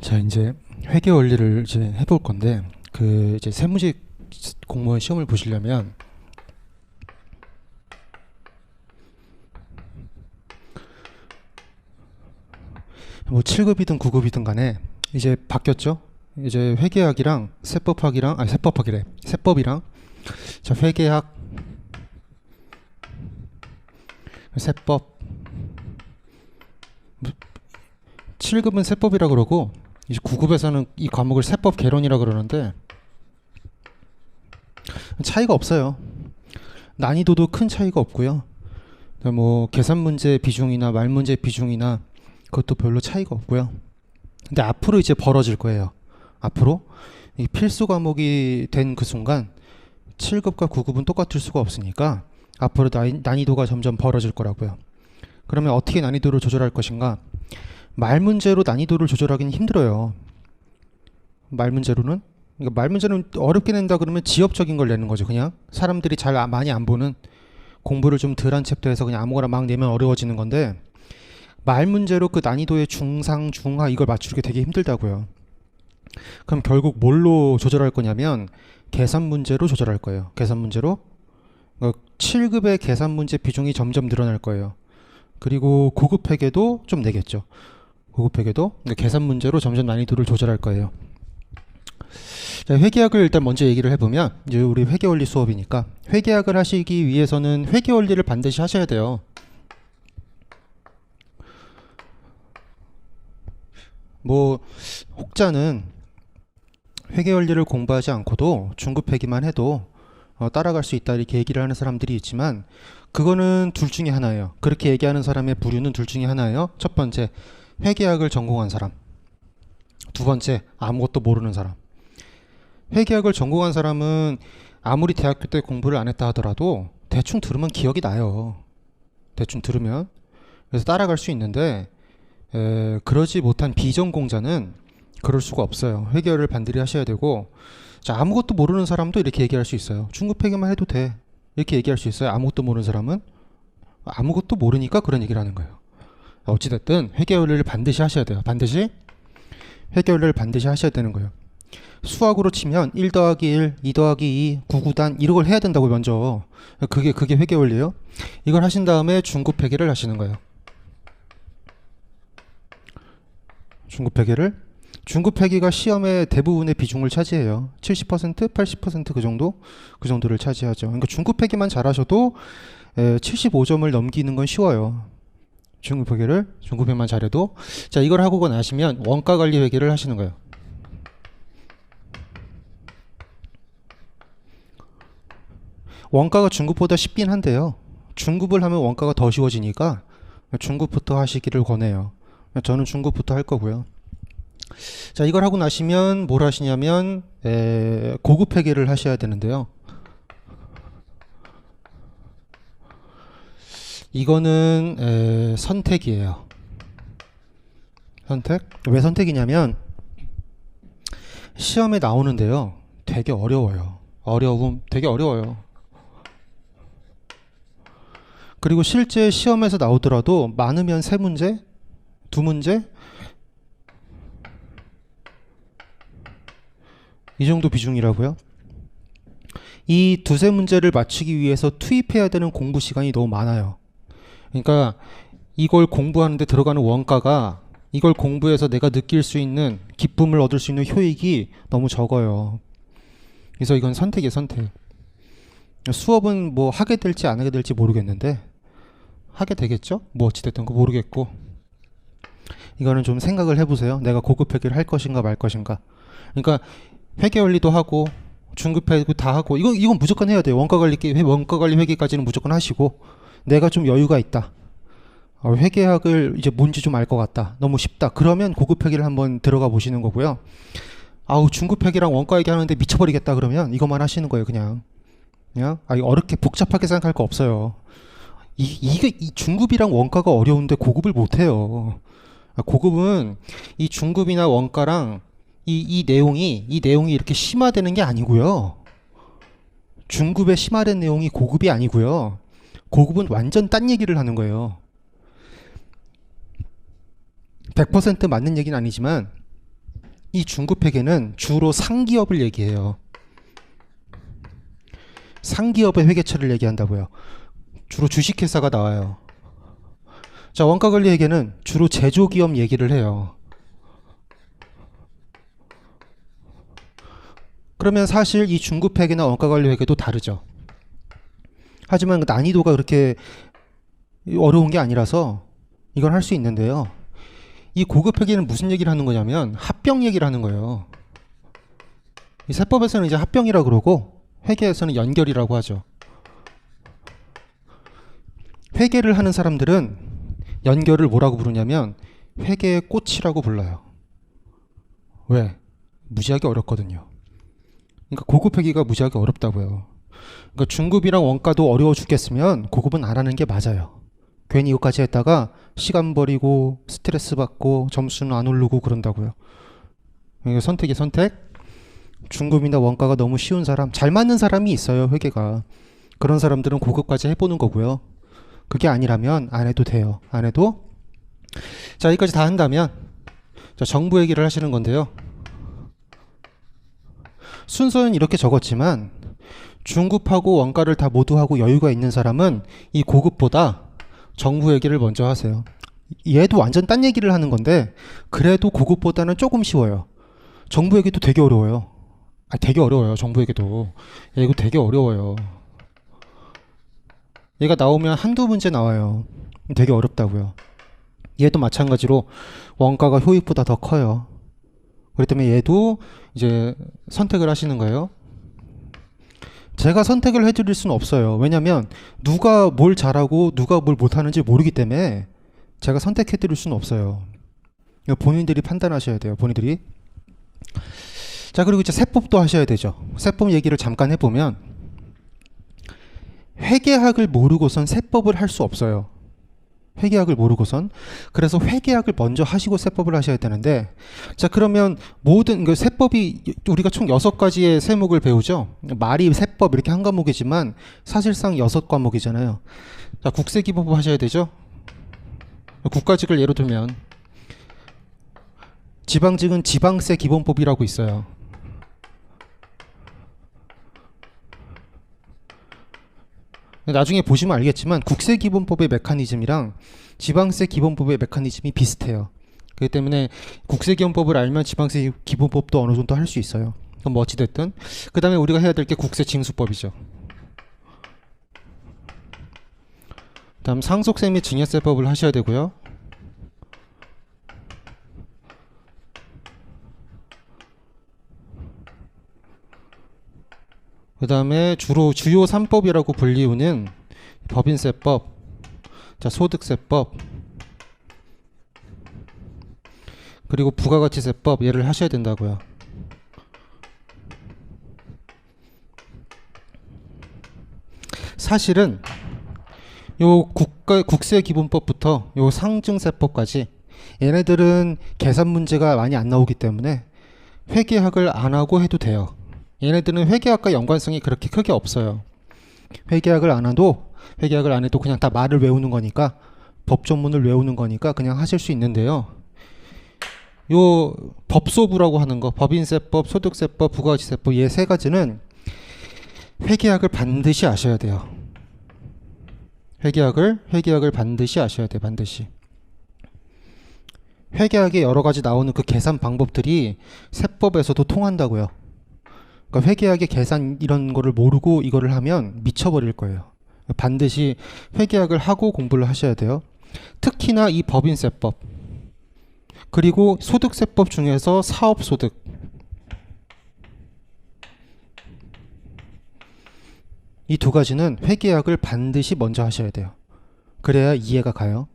자, 이제 회계 원리를 이제 해볼 건데, 이제 세무직 공무원 시험을 보시려면 뭐 7급이든 9급이든 간에 이제 바뀌었죠. 이제 회계학이랑 세법학이랑 세법학이래. 세법이랑 자, 회계학, 세법. 7급은 세법이라 그러고 이제 9급에서는 이 과목을 세법 개론이라 그러는데 차이가 없어요. 난이도도 큰 차이가 없고요. 뭐 계산 문제 비중이나 말 문제 비중이나 그것도 별로 차이가 없고요. 근데 앞으로 이제 벌어질 거예요. 앞으로 이 필수 과목이 된 그 순간 7급과 9급은 똑같을 수가 없으니까 앞으로 난이도가 점점 벌어질 거라고요. 그러면 어떻게 난이도를 조절할 것인가? 말 문제로 난이도를 조절하기는 힘들어요. 말 문제로는, 그러니까 말 문제는 어렵게 낸다 그러면 지엽적인 걸 내는 거죠. 그냥 사람들이 잘 많이 안 보는, 공부를 좀 덜한 챕터에서 그냥 아무거나 막 내면 어려워지는 건데, 말 문제로 그 난이도의 중상, 중하 이걸 맞추기 되게 힘들다고요. 그럼 결국 뭘로 조절할 거냐면 계산 문제로 조절할 거예요. 계산 문제로 7급의 계산 문제 비중이 점점 늘어날 거예요. 그리고 고급 회계도 좀 내겠죠. 고급 회계도 계산 문제로 점점 난이도를 조절할 거예요. 자, 회계학을 일단 먼저 얘기를 해보면, 이제 우리 회계원리 수업이니까 회계학을 하시기 위해서는 회계원리를 반드시 하셔야 돼요. 뭐 혹자는 회계원리를 공부하지 않고도 중급 회계만 해도 따라갈 수 있다 이렇게 얘기를 하는 사람들이 있지만, 그거는 둘 중에 하나예요. 그렇게 얘기하는 사람의 부류는 둘 중에 하나예요. 첫 번째, 회계학을 전공한 사람. 두 번째, 아무것도 모르는 사람. 회계학을 전공한 사람은 아무리 대학교 때 공부를 안 했다 하더라도 대충 들으면 기억이 나요. 대충 들으면. 그래서 따라갈 수 있는데, 그러지 못한 비전공자는 그럴 수가 없어요. 회계를 반드시 하셔야 되고, 자, 아무것도 모르는 사람도 이렇게 얘기할 수 있어요. 중급 회계만 해도 돼. 이렇게 얘기할 수 있어요. 아무것도 모르는 사람은 아무것도 모르니까 그런 얘기를 하는 거예요. 어찌됐든 회계원리를 반드시 하셔야 돼요. 반드시 회계원리를 반드시 하셔야 되는 거예요. 수학으로 치면 1 더하기 1, 2 더하기 2, 구구단 이런 걸 해야 된다고 먼저. 그게 회계원리예요. 이걸 하신 다음에 중급 회계를 하시는 거예요. 중급 회계가 시험의 대부분의 비중을 차지해요. 70%, 80% 그 정도를 차지하죠. 그러니까 중급 회계만 잘하셔도 75점을 넘기는 건 쉬워요. 중급 회계만 잘해도. 자, 이걸 하고 나시면 원가 관리 회계를 하시는 거예요. 원가가 중급보다 쉽긴 한데요. 중급을 하면 원가가 더 쉬워지니까 중급부터 하시기를 권해요. 저는 중급부터 할 거고요. 자, 이걸 하고 나시면 뭘 하시냐면 고급 회계를 하셔야 되는데요. 이거는 선택이에요. 선택? 왜 선택이냐면 시험에 나오는데요. 되게 어려워요. 되게 어려워요. 그리고 실제 시험에서 나오더라도 많으면 3문제? 2문제? 이 정도 비중이라고요. 이 두세 문제를 맞추기 위해서 투입해야 되는 공부 시간이 너무 많아요. 그러니까 이걸 공부하는데 들어가는 원가가, 이걸 공부해서 내가 느낄 수 있는 기쁨을 얻을 수 있는 효익이 너무 적어요. 그래서 이건 선택이에요. 선택. 수업은 뭐 하게 될지 안 하게 될지 모르겠는데 하게 되겠죠? 뭐 어찌됐든 그 모르겠고, 이거는 좀 생각을 해보세요. 내가 고급 회계를 할 것인가 말 것인가. 그러니까 회계원리도 하고 중급 회계 다 하고, 이건 무조건 해야 돼요. 원가 관리 회계까지는 무조건 하시고, 내가 좀 여유가 있다, 회계학을 이제 뭔지 좀 알 것 같다, 너무 쉽다, 그러면 고급 회계를 한번 들어가 보시는 거고요. 중급 회계랑 원가 회계 하는데 미쳐버리겠다 그러면 이것만 하시는 거예요. 그냥 어렵게 복잡하게 생각할 거 없어요. 이 중급이랑 원가가 어려운데 고급을 못해요. 고급은 이 중급이나 원가랑 이 내용이 이렇게 심화되는 게 아니고요. 중급에 심화된 내용이 고급이 아니고요. 고급은 완전 딴 얘기를 하는 거예요. 100% 맞는 얘기는 아니지만 이 중급회계는 주로 상기업을 얘기해요. 상기업의 회계처를 얘기한다고요. 주로 주식회사가 나와요. 자, 원가관리 회계는 주로 제조기업 얘기를 해요. 그러면 사실 이 중급회계나 원가관리 회계도 다르죠. 하지만 그 난이도가 그렇게 어려운 게 아니라서 이건 할 수 있는데요. 이 고급 회계는 무슨 얘기를 하는 거냐면 합병 얘기를 하는 거예요. 이 세법에서는 이제 합병이라고 그러고 회계에서는 연결이라고 하죠. 회계를 하는 사람들은 연결을 뭐라고 부르냐면 회계의 꽃이라고 불러요. 왜? 무지하게 어렵거든요. 그러니까 고급 회계가 무지하게 어렵다고요. 그러니까 중급이랑 원가도 어려워 죽겠으면 고급은 안 하는 게 맞아요. 괜히 이것까지 했다가 시간 버리고 스트레스 받고 점수는 안 오르고 그런다고요. 그러니까 선택이 선택. 중급이나 원가가 너무 쉬운 사람, 잘 맞는 사람이 있어요, 회계가. 그런 사람들은 고급까지 해보는 거고요. 그게 아니라면 안 해도 돼요. 안 해도. 자, 여기까지 다 한다면 자, 정부 얘기를 하시는 건데요. 순서는 이렇게 적었지만 중급하고 원가를 다 모두 하고 여유가 있는 사람은 이 고급보다 정부 얘기를 먼저 하세요. 얘도 완전 딴 얘기를 하는 건데 그래도 고급보다는 조금 쉬워요. 정부 얘기도 되게 어려워요. 되게 어려워요. 정부 얘기도. 이거 되게 어려워요. 얘가 나오면 한두 문제 나와요. 되게 어렵다고요. 얘도 마찬가지로 원가가 효익보다 더 커요. 그렇기 때문에 얘도 이제 선택을 하시는 거예요. 제가 선택을 해드릴 수는 없어요. 왜냐면 누가 뭘 잘하고 누가 뭘 못하는지 모르기 때문에 제가 선택해드릴 수는 없어요. 본인들이 판단하셔야 돼요. 본인들이. 자, 그리고 이제 세법도 하셔야 되죠. 세법 얘기를 잠깐 해보면 회계학을 모르고선 세법을 할 수 없어요. 회계학을 모르고선. 그래서 회계학을 먼저 하시고 세법을 하셔야 되는데, 자, 그러면 모든 그 세법이 우리가 총 6가지의 세목을 배우죠. 말이 세법 이렇게 한 과목이지만 사실상 6과목이잖아요. 자, 국세기본법 하셔야 되죠. 국가직을 예로 들면 지방직은 지방세 기본법이라고 있어요. 나중에 보시면 알겠지만 국세기본법의 메커니즘이랑 지방세 기본법의 메커니즘이 비슷해요. 그렇기 때문에 국세기본법을 알면 지방세 기본법도 어느 정도 할 수 있어요. 그럼 뭐 어찌됐든 그 다음에 우리가 해야 될 게 국세징수법이죠. 다음 상속세 및 증여세법을 하셔야 되고요. 그 다음에 주로 주요 3법이라고 불리우는 법인세법, 자, 소득세법, 그리고 부가가치세법 얘를 하셔야 된다고요. 사실은 요 국세기본법부터 요 상증세법까지 얘네들은 계산 문제가 많이 안 나오기 때문에 회계학을 안 하고 해도 돼요. 얘네들은 회계학과 연관성이 그렇게 크게 없어요. 회계학을 안 해도 그냥 다 말을 외우는 거니까, 법조문을 외우는 거니까 그냥 하실 수 있는데요. 요 법소부라고 하는 거, 법인세법, 소득세법, 부가가치세법, 얘 3가지는 회계학을 반드시 아셔야 돼요. 회계학을 반드시 아셔야 돼요. 반드시. 회계학에 여러 가지 나오는 그 계산 방법들이 세법에서도 통한다고요. 그러니까 회계학의 계산 이런 거를 모르고 이거를 하면 미쳐버릴 거예요. 반드시 회계학을 하고 공부를 하셔야 돼요. 특히나 이 법인세법 그리고 소득세법 중에서 사업소득, 이 2가지는 회계학을 반드시 먼저 하셔야 돼요. 그래야 이해가 가요.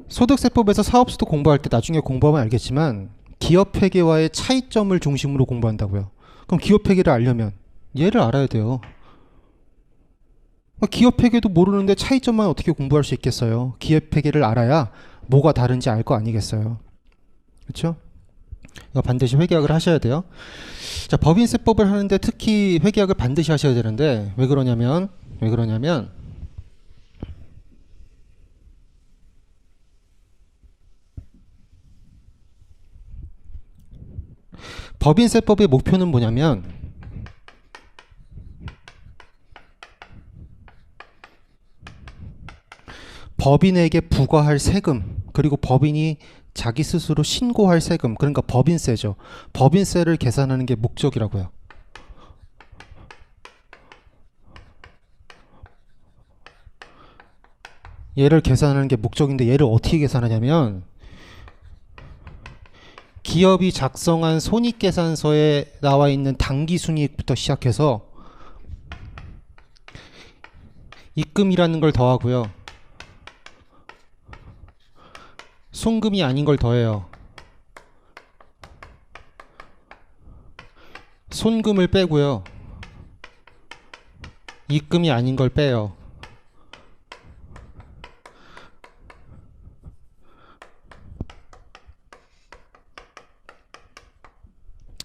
소득세법에서 사업소득 공부할 때 나중에 공부하면 알겠지만 기업회계와의 차이점을 중심으로 공부한다고요. 그럼 기업회계를 알려면 얘를 알아야 돼요. 기업회계도 모르는데 차이점만 어떻게 공부할 수 있겠어요. 기업회계를 알아야 뭐가 다른지 알 거 아니겠어요. 그렇죠? 이거 반드시 회계학을 하셔야 돼요. 자, 법인세법을 하는데 특히 회계학을 반드시 하셔야 되는데 왜 그러냐면 법인세법의 목표는 뭐냐면 법인에게 부과할 세금, 그리고 법인이 자기 스스로 신고할 세금, 그러니까 법인세죠. 법인세를 계산하는 게 목적이라고요. 얘를 계산하는 게 목적인데 얘를 어떻게 계산하냐면 기업이 작성한 손익계산서에 나와 있는 당기순이익부터 시작해서 입금이라는 걸 더하고요. 송금이 아닌 걸 더해요. 손금을 빼고요. 입금이 아닌 걸 빼요.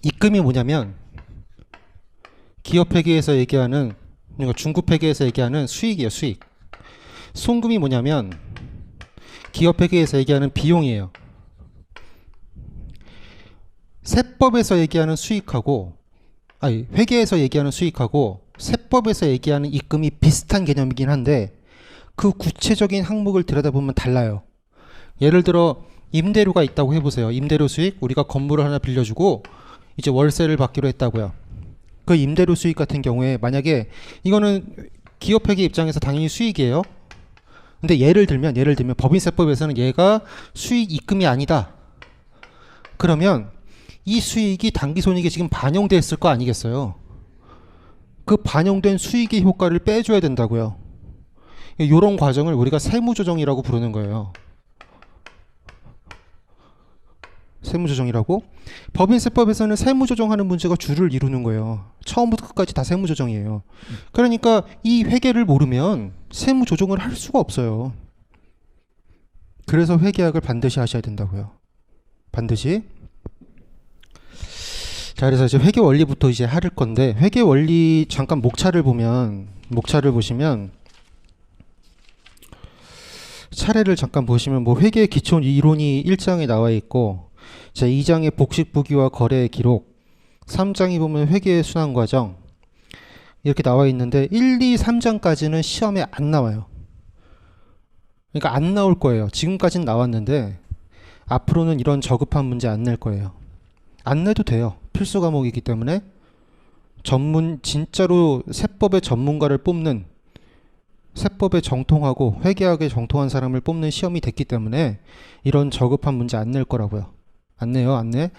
입금이 뭐냐면 기업회계에서 얘기하는, 그러니까 중급회계에서 얘기하는 수익이에요. 수익. 송금이 뭐냐면 기업회계에서 얘기하는 비용이에요. 세법에서 얘기하는 수익하고, 아니 회계에서 얘기하는 수익하고 세법에서 얘기하는 입금이 비슷한 개념이긴 한데 그 구체적인 항목을 들여다보면 달라요. 예를 들어 임대료가 있다고 해보세요. 임대료 수익, 우리가 건물을 하나 빌려주고 이제 월세를 받기로 했다고요. 그 임대료 수익 같은 경우에 만약에 이거는 기업회계 입장에서 당연히 수익이에요. 근데 예를 들면 법인세법에서는 얘가 수익 입금이 아니다. 그러면 이 수익이 당기손익에 지금 반영됐을 거 아니겠어요? 그 반영된 수익의 효과를 빼줘야 된다고요. 이런 과정을 우리가 세무조정이라고 부르는 거예요. 세무조정이라고. 법인세법에서는 세무조정하는 문제가 주를 이루는 거예요. 처음부터 끝까지 다 세무조정이에요. 그러니까 이 회계를 모르면 세무조정을 할 수가 없어요. 그래서 회계학을 반드시 하셔야 된다고요. 반드시. 자, 그래서 이제 회계 원리부터 이제 할 건데, 회계 원리 잠깐 목차를 보시면 차례를 잠깐 보시면 뭐 회계 기초 이론이 1장에 나와 있고, 자, 2장의 복식 부기와 거래 기록, 3장이 보면 회계 순환 과정 이렇게 나와 있는데 1, 2, 3장까지는 시험에 안 나와요. 그러니까 안 나올 거예요. 지금까지는 나왔는데 앞으로는 이런 저급한 문제 안 낼 거예요. 안 내도 돼요. 필수 과목이기 때문에 진짜로 세법의 전문가를 뽑는, 세법에 정통하고 회계학에 정통한 사람을 뽑는 시험이 됐기 때문에 이런 저급한 문제 안 낼 거라고요. 안 내요, 안 내?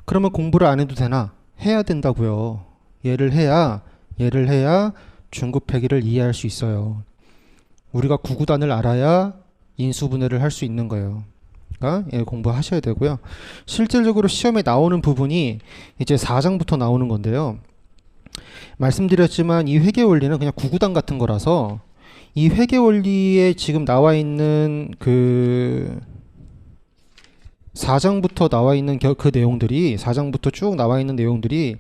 그러면 공부를 안 해도 되나? 해야 된다고요. 얘를 해야 중급회계를 이해할 수 있어요. 우리가 구구단을 알아야 인수분해를 할 수 있는 거예요. 그러니까 얘 공부하셔야 되고요. 실질적으로 시험에 나오는 부분이 이제 4장부터 나오는 건데요. 말씀드렸지만 이 회계 원리는 그냥 구구단 같은 거라서 이 회계 원리에 지금 나와 있는 그 4장부터 나와 있는 그 내용들이, 4장부터 쭉 나와 있는 내용들이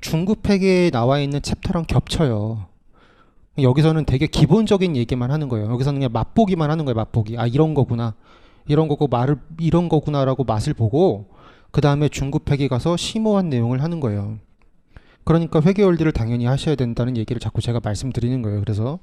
중급회계에 나와 있는 챕터랑 겹쳐요. 여기서는 되게 기본적인 얘기만 하는 거예요. 여기서는 그냥 맛보기만 하는 거예요. 맛보기. 아, 이런 거구나. 이런 거고 이런 거구나라고 맛을 보고 그 다음에 중급회계 가서 심오한 내용을 하는 거예요. 그러니까 회계 원리를 당연히 하셔야 된다는 얘기를 자꾸 제가 말씀드리는 거예요. 그래서